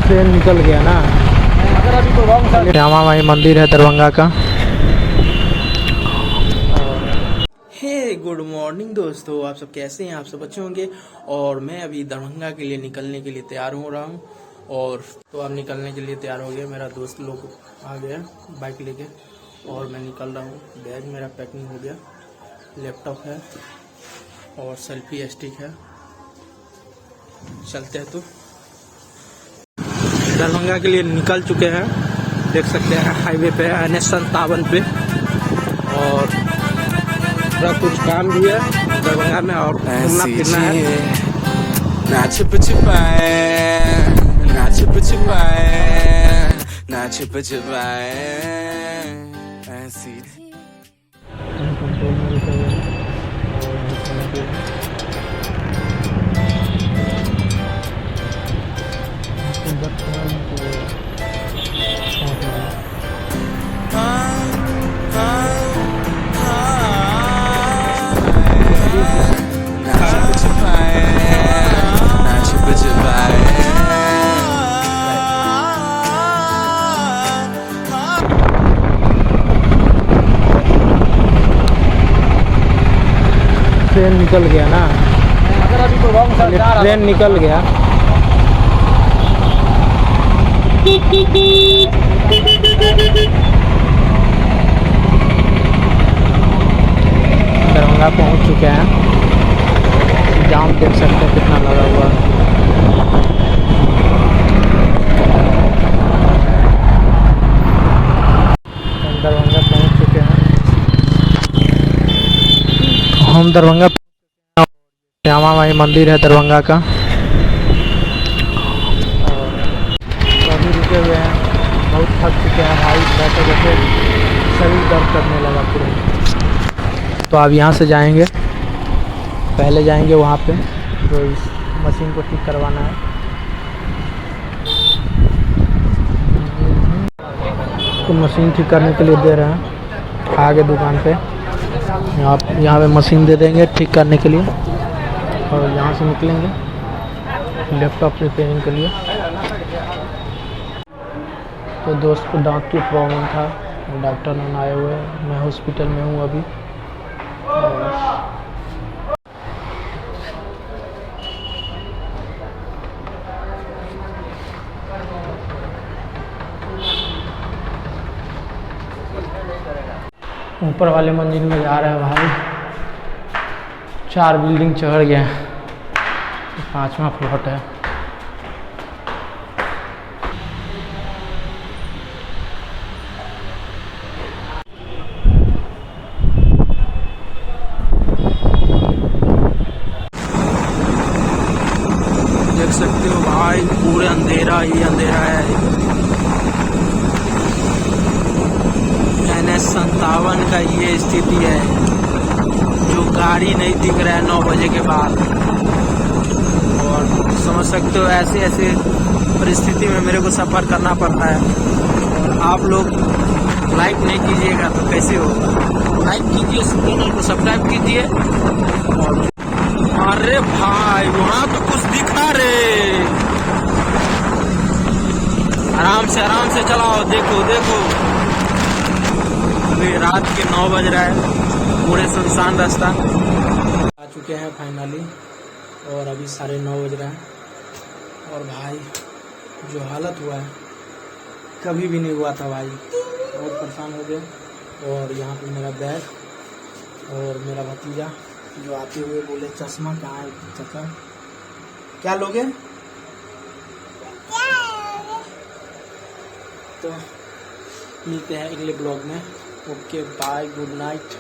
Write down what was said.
Train निकल गया ना। अगर अभी तो रॉन्ग श्यामा माई मंदिर है दरभंगा का। हे गुड मॉर्निंग दोस्तों, आप सब कैसे हैं? आप सब अच्छे होंगे। और मैं अभी दरभंगा के लिए निकलने के लिए तैयार हो रहा हूँ। और तो आप निकलने के लिए तैयार हो गए। मेरा दोस्त लोग आ गया बाइक लेके और मैं निकल रहा हूँ। बैग मेरा पैकिंग हो गया, लैपटॉप है और सेल्फी स्टिक है। चलते हैं। तो दरभंगा के लिए निकल चुके हैं, देख सकते हैं हाईवे पे NH57 पे। और थोड़ा कुछ काम भी है दरभंगा में और घूमना फिरना है। ना छिप छिपाए, ना छिप छिपाए, ना छिप छिपाए ऐसी। ट्रेन निकल गया ना। अगर अभी तो रॉन्ग साइड जा रहा। ट्रेन निकल गया। दरभंगा पहुंच चुके हैं। जाम देख सकते हैं कितना लगा हुआ है। दरभंगा पहुंच चुके हैं। हम दरभंगा श्यामा माई मंदिर है दरभंगा का। और अभी रुके हुए हैं, बहुत थक चुके हैं भाई। बैठे बैठे शरीर दर्द करने लगा पूरा। तो अब यहाँ से जाएंगे, पहले जाएंगे वहाँ पे जो इस मशीन को ठीक करवाना है। तो मशीन ठीक करने के लिए दे रहे हैं आगे दुकान पे। यहाँ पे मशीन दे देंगे ठीक करने के लिए। और यहाँ से निकलेंगे लैपटॉप रिपेयरिंग के लिए। तो दोस्त को दांत की प्रॉब्लम था, डॉक्टर ने आए हुए हैं। मैं हॉस्पिटल में हूँ अभी। ऊपर वाले मंजिल में जा रहे हैं भाई। 4 बिल्डिंग चढ़ गए, 5वां फ्लोर है। देख सकते हो भाई, पूरे अंधेरा ही अंधेरा है। NH57 का ये स्थिति है, जो गाड़ी नहीं दिख रहा है 9 बजे के बाद। और समझ सकते हो ऐसे ऐसे परिस्थिति में मेरे को सफ़र करना पड़ता है। और आप लोग लाइक नहीं कीजिएगा तो कैसे होगा। लाइक कीजिए, चैनल को सब्सक्राइब कीजिए। और अरे भाई वहाँ तो कुछ दिखा रे। आराम से चलाओ। देखो देखो, अभी रात के 9 बज रहा है, पूरे सुनसान रास्ता। आ चुके हैं फाइनली और अभी 9:30 बज रहा है। और भाई जो हालत हुआ है कभी भी नहीं हुआ था भाई, बहुत परेशान हो गए। और यहाँ पे मेरा बैग और मेरा भतीजा जो आते हुए बोले चश्मा कहाँ है चाचा, क्या लोगे? तो मिलते हैं अगले ब्लॉग में। Okay bye, good night.